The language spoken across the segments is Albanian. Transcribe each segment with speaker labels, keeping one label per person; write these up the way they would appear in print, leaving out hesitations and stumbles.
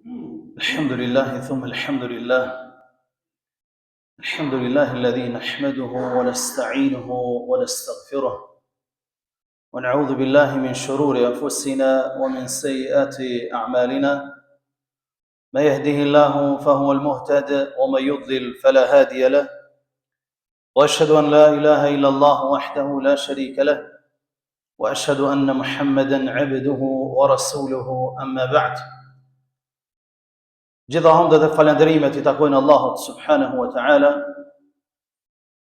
Speaker 1: الحمد لله ثم الحمد لله الحمد لله الذي نحمده ونستعينه ونستغفره ونعوذ بالله من شرور أنفسنا ومن سيئات أعمالنا ما يهده الله فهو المهتد ومن يضلل فلا هادي له وأشهد أن لا إله إلا الله وحده لا شريك له وأشهد أن محمدا عبده ورسوله أما بعد. Gjitha hamdet dhe falenderimet I takojnë Allahut subhanahu wa ta'ala.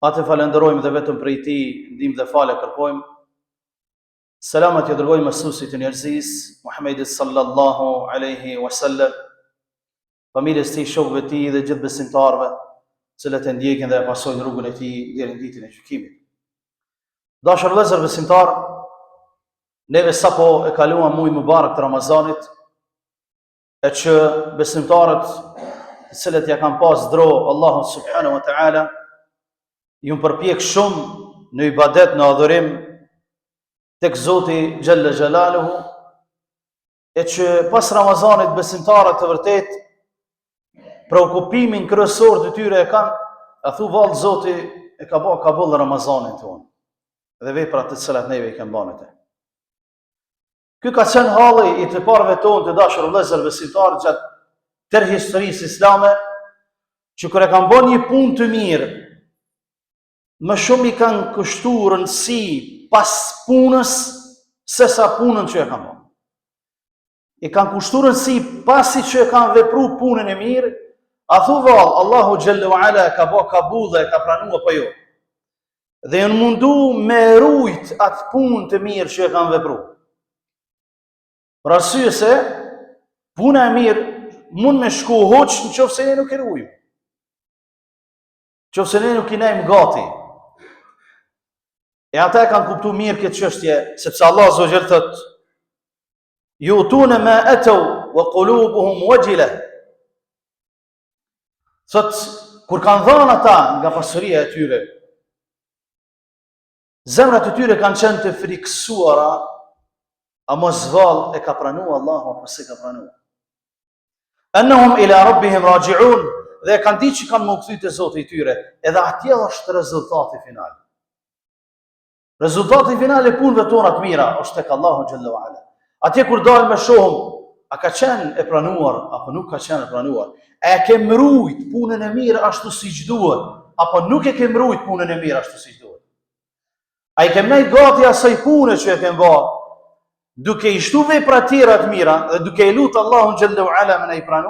Speaker 1: Atë falenderojmë dhe vetëm prej Tij ndihmë dhe falë kërkojmë. Selamat I dërgojmë mësuesit të njerëzisë, Muhammedit sallallahu alaihi wasallam, familjes tij, shokëve të tij dhe gjithë besimtarëve, të cilët e ndjekin dhe e pasojnë rrugën e tij deri në ditën e gjykimit. Dashur vëllezër besimtar, neve sapo e kaluam muaj mubarak të Ramazanit, e që besimtarët të cilët ja kanë pas dro Allahu subhanahu wa ta'ala ju përpjek shumë në ibadet, në adhurim tek Zoti Gjelle Gjelaluhu, e që pas Ramazanit besimtarët të vërtet preokupimin kryesor të tyre e kanë, a thu vallë Zoti e ka bë kabull Ramazanin tonë dhe veprat të cilat neve I kemë bënë. Ky ka qenë halli I të parëve tonë të dashur vëllezër besimtarë gjatë tërë historisë islame, që kur e kanë bërë një punë të mirë, më shumë I kanë kushtuar rëndësi pas punës sesa punën që e kanë bërë. I kanë kushtuar rëndësi pasi që e kanë vepruar punën e mirë, a thu vallë Allahu xhallahu ala ka bë kabull dhe e ka pranuar apo jo. Dhe janë mundu me rujt atë punë të mirë që e kanë vepruar. Për arsye se puna e mirë mund me shku hoq nëse ne nuk e rujmë. Nëse ne nuk I nejmë gati. E ata e kanë kuptuar mirë këtë çështje, sepse Allah Azza wa Jalla thot: "Yutuna ma atau wa qulubuhum wajila." Thot, kur kanë dhënë ata nga pasuria e tyre, zemrat e tyre kanë qenë të friksuara, a mos vallë e ka pranuar Allahu apo s'e ka pranuar. Annahum ila rabbihim raji'un, dhe kanë ditë që kanë më kthy te Zoti I tyre, edhe atje është rezultati final. Rezultati final I punëve tona të mira është tek Allahu xhallahu ala. Atje kur dalim me shohim, a ka qenë e pranuar apo nuk ka qenë e pranuar? A e ke mbrojt punën e mirë ashtu siç duhet apo nuk e ke mbrojt punën e mirë ashtu siç duhet? A I ke nejt gati asaj pune që e ke bërë, duke I shtu vepra tjera të mira dhe duke I lutë Allahun xhallahu ala me na I pranu?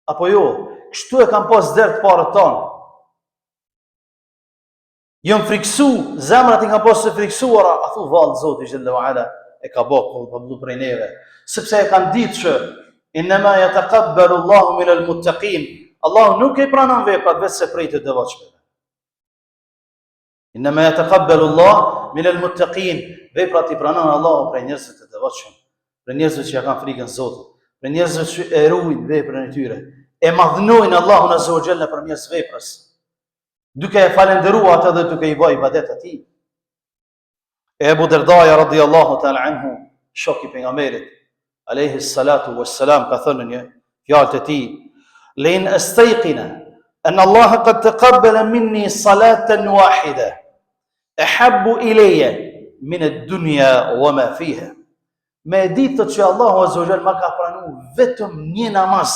Speaker 1: Apo jo, kështu e kanë pas der të parët tonë. Jam friksu, zemrat I kanë pas të friksuara, a thu vallë Zoti xhallahu ala e ka bërë prej neve, sepse e kanë ditë që innama yataqabbalu Allahu min al-muttaqin. Allahu nuk I pranon veprat vetëm prej të devotshmëve. Innama yataqabbalu Allah min al-muttaqin. Veprat I pranon Allahu prej njerëzve të devotshëm, prej njerëzve që ja kanë frikën Zotit, prej njerëzve që e ruajnë veprën e tyre, e madhnojnë Allahun Azza wa Jalla përmes veprës, duke e falendëruar atë dhe duke I bërë ibadet atij. Ebu Derdaja radhiyallahu ta'ala anhu, shok I pejgamberit alayhi salatu wassalam, ka thënë një fjalë të tij: "Lein astayqina an Allah qad taqabbala minni salatan wahida ahabbu ilayya min ad-dunya wa ma fiha." Me ditë që Allahu Azza wa Jalla ma ka pranuar vetëm një namaz.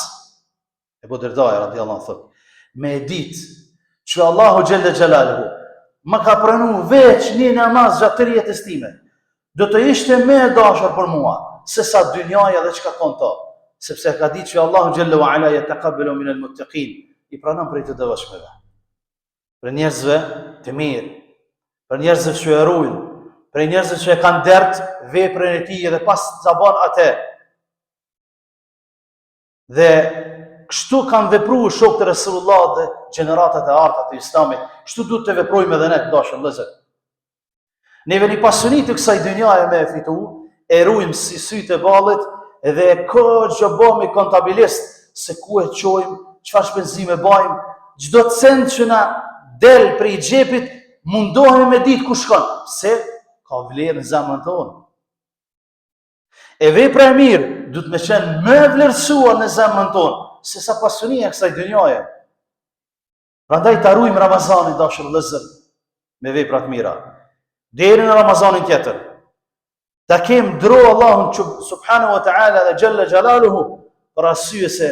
Speaker 1: Ebu Derdaja radhiyallahu thot, me ditë që Allahu Jalla Jalaluhu ma ka pranuar veç një namaz gjatë tërë jetës time, do të ishte më e dashur për mua se sa dynjaja dhe çka ka to, sepse ka ditë që Allahu Jalla wa ala yataqabbalu min al-muttaqin, I pranon prej të devotshmëve, për njerëzve të mirë, për njerëzve që e ruajnë, për njerëzve që e kanë dert veprën e tij dhe pas zaban atë. Dhe kështu kanë vepruar shokët e Resulullah dhe gjeneratat e arta të Islamit, kështu duhet të veprojmë edhe ne të dashur vëllezër. Neve një pasuni të kësaj dynjaje me e fitu, e ruajmë si sytë e ballit dhe që bëhemi kontabilist se ku e çojmë, çfarë shpenzime bëjmë, çdo cent që na del prej xhepit mundohemi me ditë ku shkon, se ka vlerë në zemrën tonë. E vepra e mirë du të me qenë më vlerësuar në zemrën tonë, se sa pasunia kësaj dynjaje. Prandaj ta ruajmë Ramazanin, dashur vëllezër, me vepra të mira. Deri në Ramazanin tjetër, ta kem dro Allahun subhanahu wa ta'ala dhe xhalla xjalaluhu, për arsye se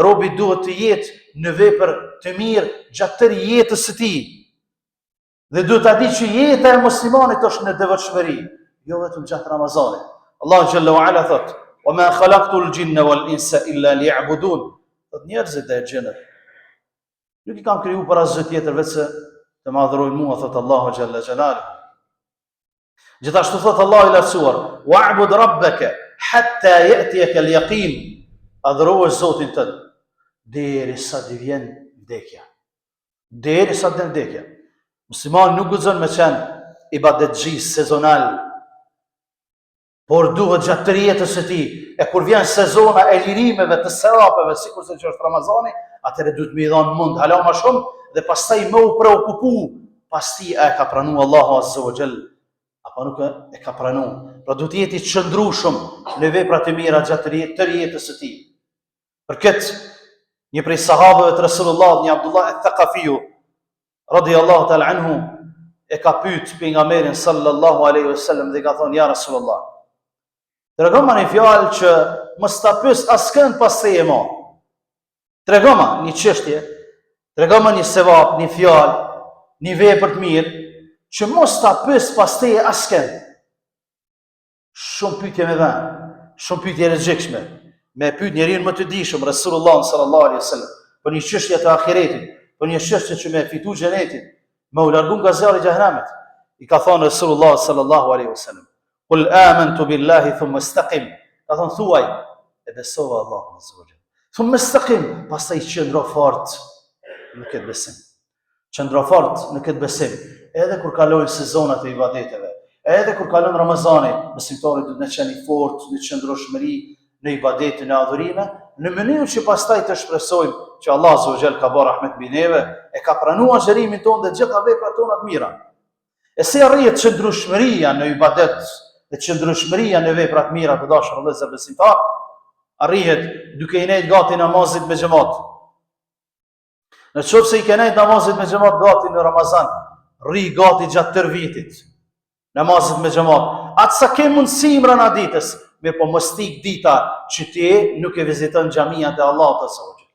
Speaker 1: robi duhet të jetë në vepër të mirë gjatë tërë jetës së tij. Dhe duhet ta di që jeta e muslimanit është në devotshmëri, jo vetëm gjatë Ramazanit. Allahu xhalla wa ala thot: "Wa ma khalaqtul jinna wal insa illa liya'budun." Thot njerëzit dhe xhenët nuk I kam kriju për asgjë tjetër veçse të më adhurojnë mua, thot Allahu xhalla xjalaluhu. Gjithashtu thot Allahu I lartësuar: "Wa'bud rabbaka hatta ya'tiyaka al-yaqin." Adhurohu Zotin tënd derisa të vjen vdekja. Derisa të vjen vdekja. Muslimani nuk guxon me qenë ibadetxhi sezonal, por duhet gjatë të jetës së tij. E kur vjen sezona e lirimeve të serapeve, sikurse që është Ramazani, atëherë duhet më I dhon mund hala më shumë dhe pastaj më u preokupu, pasti a e ka pranuar Allahu Azza wa Jall apo nuk e ka pranuar. Pra duhet jeti I qëndrueshëm në vepra të mira gjatë të jetës së tij. Për këtë, një prej sahabëve të Resulullah, një Abdullah al-Thaqafiu, radiyallahu ta'ala anhu, e ka pyet pejgamberin sallallahu alaihi wasallam dhe ka thonë: "Ja Resulullah, tregoma një fjalë që mos ta pyes askënd pas teje më. Tregoma një çështje, tregoma një sevap, një fjalë, një vepër të mirë që mos ta pyes pas teje askënd." Shumë pyetje me vend, shumë pyetje rrezikshme. Me pyet njeriu më të dijshëm, Resulullah sallallahu alaihi wasallam, për një çështje të ahiretit, për një çështje që me fitu xhenetin, me u largu nga zjarri I xhenemit. I ka thonë Resulullah sallallahu alaihi wasallam: "Qul amantu billahi thumma istaqim." Ka thonë thuaj, e besova Allahun azza wa jall. Thumma istaqim, pastaj qëndro fort në këtë besim. Qëndro fort në këtë besim, edhe kur kalojnë sezonat e ibadeteve, edhe kur kalon Ramazani, besimtari duhet të qenë I fort, në qëndrueshmëri në ibadetin e adhurime, në mënyrë që pastaj të shpresojmë që Allah Azza wa Jall ka bërë rahmet mbi neve, e ka pranuar xherimin tonë dhe gjitha veprat tona të mira. E si arrihet qëndrueshmëria në ibadet dhe qëndrueshmëria në vepra të mira, të dashur vëllezër besimtar? Arrihet duke I nejt gati namazit me xhamat. Në qoftë se I ke nejt namazit me xhamat gati në Ramazan, rri gati gjatë tërë vitit namazit me xhamat. Atë sa ke mundësi mbrana ditës, mirë po mos tik dita që ti nuk e viziton xhamiat e Allahut azza wa jall.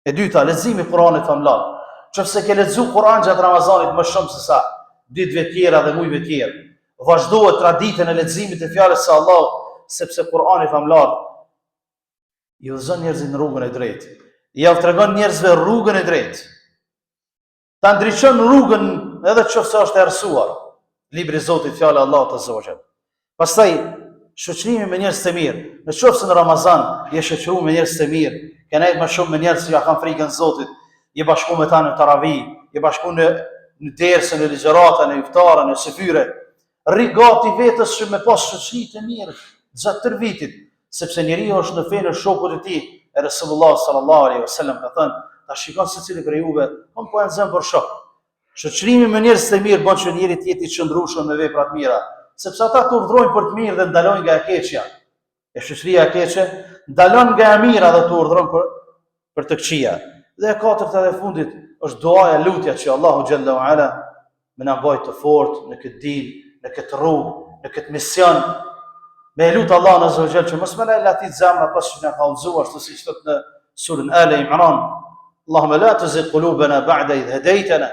Speaker 1: E dyta, leximi I Kuranit famlar. Nëse ke lexuar Kur'an gjatë Ramazanit më shumë se sa ditëve tjera dhe muajve tjerë, vazhdohet traditën e leximit të fjalës së Allahut, sepse Kur'ani famlar I udhëzon njerëzit në rrugën e drejtë. Ja u tregon njerëzve rrugën e drejtë. Ta ndriçon rrugën edhe nëse është e errësuar. Libri I Zotit, fjala e Allahut azza wa jall. Pastaj shoqërimi me njerëz të mirë. Nëse në Ramazan je shoqëruar me njerëz të mirë, ke nejt më shumë me njerëz që ja kanë frikën Zotit, je bashku me ta në taravih, je bashku në dersën, në ligjërata, në iftara, në sefyre, rri gati vetës që me pas shoqëri të mirë gjatë tërë vitit, sepse njeriu është në fenë e shokut të tij. E Resulullah sallallahu alaihi wasallam ka thënë: "Ta shikon secili prej juve, po e nxjerr për shok." Shoqërimi me njerëz të mirë bën që njeriu të jetë I qëndrueshëm me vepra të mira, sepse ata të urdhrojnë për të mirë dhe ndalojnë nga e keqja. E shoqëria e keqe ndalon nga e mira dhe të urdhron për të këqija. Dhe e katërta dhe fundit është duaja, lutja që Allahu xhalla wa ala më na bëjë të fortë në këtë dinë, në këtë rrugë, në këtë mision. Me lutë Allahun azza wa jall që mos më na latit zemra pas që na ka udhëzuar, ashtu siç thot në surën Al Imran: "Allahumma la tuzigh qulubana ba'da idh hadaytana."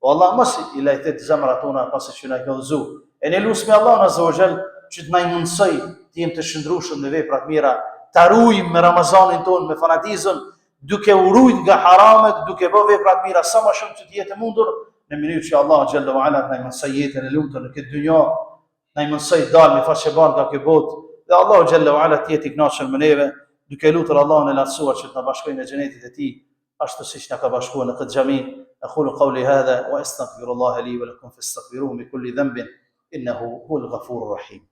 Speaker 1: O Allah, mos I lajtet zemrat tona pas që na ka udhëzuar. E ne lutem Allahun azza wa jall që të na mundsoj të jemi të shndrueshëm në vepra të mira, ta ruajmë me Ramazanin tonë me fanatizëm, duke u ruajt nga haramet, duke bërë vepra të mira sa më shumë që të jetë mundur, në mënyrë që Allah xhalla wa ala na mësoj jetën e lumtur në këtë dynjë, na mësoj dalë me faqeban nga kjo botë, dhe Allah xhalla wa ala të jetë I kënaqur me neve, duke lutur Allahun e lartësuar që të na bashkojë në xhenetin e Tij, ashtu siç na ka bashkuar në këtë xhami. Aqulu qawli hadha wa astaghfirullaha li wa lakum fastaghfiruhu min kulli dhanbin innahu huwal ghafurur rahim.